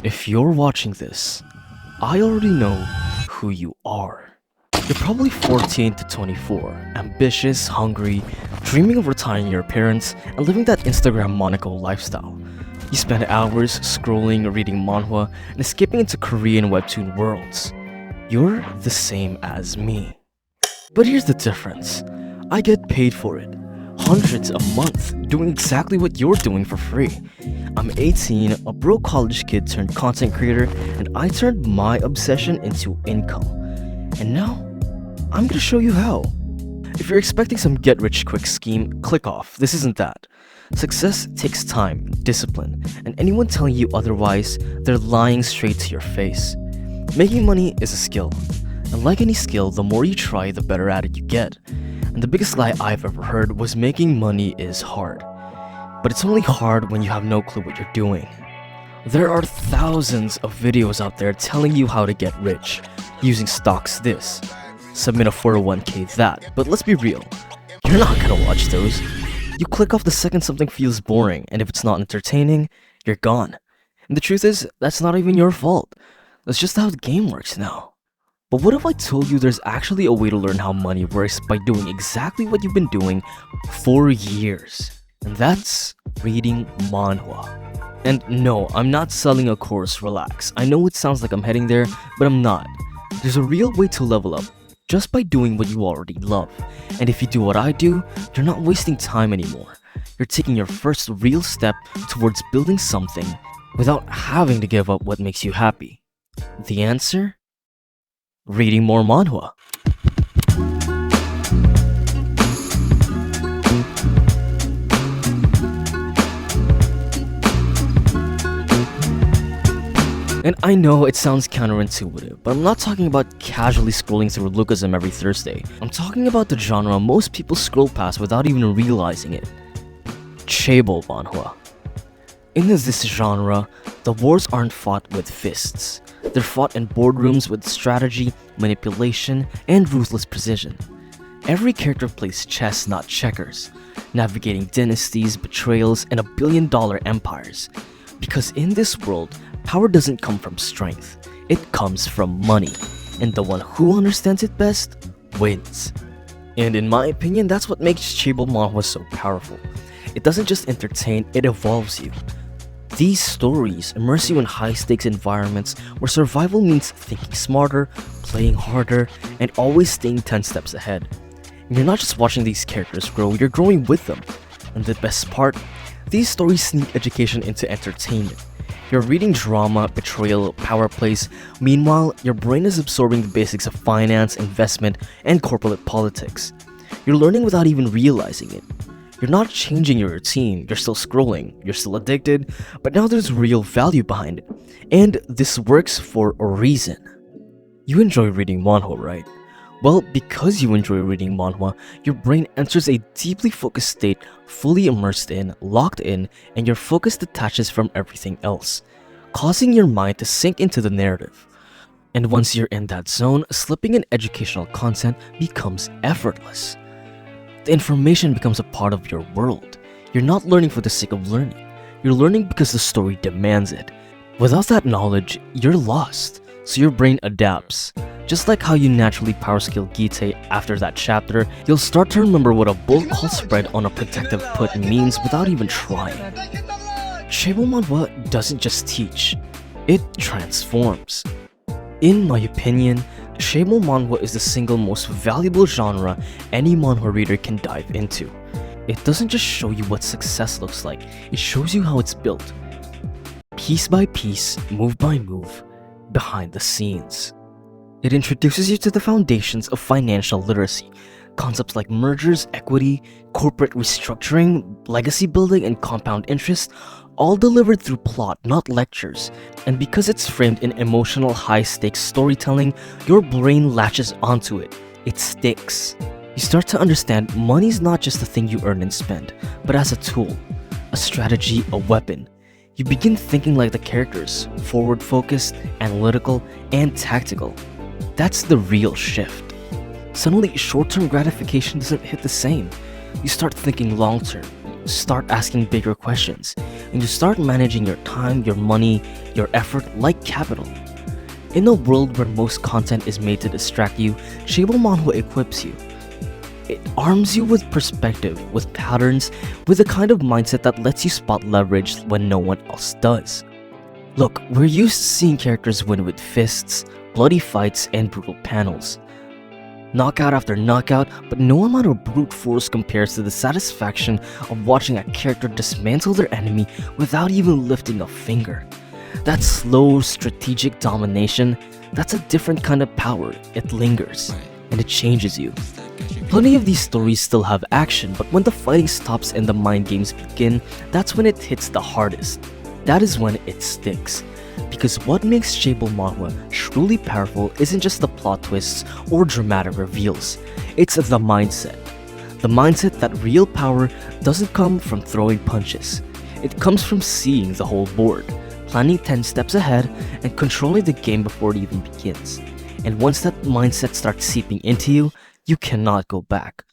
If you're watching this, I already know who you are. You're probably 14 to 24, ambitious, hungry, dreaming of retiring your parents and living that Instagram Monaco lifestyle. You spend hours scrolling, reading manhwa, and escaping into Korean webtoon worlds. You're the same as me. But here's the difference. I get paid for it. Hundreds a month, doing exactly what you're doing for free. I'm 18, a broke college kid turned content creator, and I turned my obsession into income. And now, I'm gonna show you how. If you're expecting some get-rich-quick scheme, click off. This isn't that. Success takes time, discipline, and anyone telling you otherwise, they're lying straight to your face. Making money is a skill, and like any skill, the more you try, the better at it you get. And the biggest lie I've ever heard was making money is hard. But it's only hard when you have no clue what you're doing. There are thousands of videos out there telling you how to get rich, using stocks this, submit a 401k that, but let's be real, you're not gonna watch those. You click off the second something feels boring, and if it's not entertaining, you're gone. And the truth is, that's not even your fault. That's just how the game works now. But what if I told you there's actually a way to learn how money works by doing exactly what you've been doing for years? And that's reading manhwa. And no, I'm not selling a course, relax. I know it sounds like I'm heading there, but I'm not. There's a real way to level up just by doing what you already love. And if you do what I do, you're not wasting time anymore. You're taking your first real step towards building something without having to give up what makes you happy. The answer? Reading more manhwa. And I know it sounds counterintuitive, but I'm not talking about casually scrolling through Lookism every Thursday. I'm talking about the genre most people scroll past without even realizing it. Chaebol manhwa. In this genre, the wars aren't fought with fists. They're fought in boardrooms with strategy, manipulation, and ruthless precision. Every character plays chess, not checkers, navigating dynasties, betrayals, and $1 billion empires. Because in this world, power doesn't come from strength, it comes from money, and the one who understands it best wins. And in my opinion, that's what makes Chaebol manhwa so powerful. It doesn't just entertain, it evolves you. These stories immerse you in high-stakes environments where survival means thinking smarter, playing harder, and always staying 10 steps ahead. And you're not just watching these characters grow, you're growing with them. And the best part, these stories sneak education into entertainment. You're reading drama, betrayal, power plays. Meanwhile, your brain is absorbing the basics of finance, investment, and corporate politics. You're learning without even realizing it. You're not changing your routine, you're still scrolling, you're still addicted, but now there's real value behind it. And this works for a reason. You enjoy reading manhwa, right? Well, because you enjoy reading manhwa, your brain enters a deeply focused state, fully immersed in, locked in, and your focus detaches from everything else, causing your mind to sink into the narrative. And once you're in that zone, slipping in educational content becomes effortless. The information becomes a part of your world. You're not learning for the sake of learning. You're learning because the story demands it. Without that knowledge, you're lost, so your brain adapts. Just like how you naturally power skill Gite after that chapter, you'll start to remember what a bull call spread on a protective put means without even trying. Chaebol manhwa doesn't just teach, it transforms. In my opinion, Chaebol manhwa is the single most valuable genre any manhwa reader can dive into. It doesn't just show you what success looks like, it shows you how it's built. Piece by piece, move by move, behind the scenes. It introduces you to the foundations of financial literacy, concepts like mergers, equity, corporate restructuring, legacy building, and compound interest, all delivered through plot, not lectures. And because it's framed in emotional, high-stakes storytelling, your brain latches onto it. It sticks. You start to understand money's not just a thing you earn and spend, but as a tool, a strategy, a weapon. You begin thinking like the characters, forward-focused, analytical, and tactical. That's the real shift. Suddenly, short-term gratification doesn't hit the same. You start thinking long-term, start asking bigger questions, and you start managing your time, your money, your effort like capital. In a world where most content is made to distract you, Chaebol Manhwa equips you. It arms you with perspective, with patterns, with a kind of mindset that lets you spot leverage when no one else does. Look, we're used to seeing characters win with fists, bloody fights, and brutal panels. Knockout after knockout, but no amount of brute force compares to the satisfaction of watching a character dismantle their enemy without even lifting a finger. That slow, strategic domination, that's a different kind of power. It lingers, and it changes you. Plenty of these stories still have action, but when the fighting stops and the mind games begin, that's when it hits the hardest. That is when it sticks. Because what makes Chaebol Manhwa truly powerful isn't just the plot twists or dramatic reveals, it's the mindset. The mindset that real power doesn't come from throwing punches. It comes from seeing the whole board, planning 10 steps ahead, and controlling the game before it even begins. And once that mindset starts seeping into you, you cannot go back.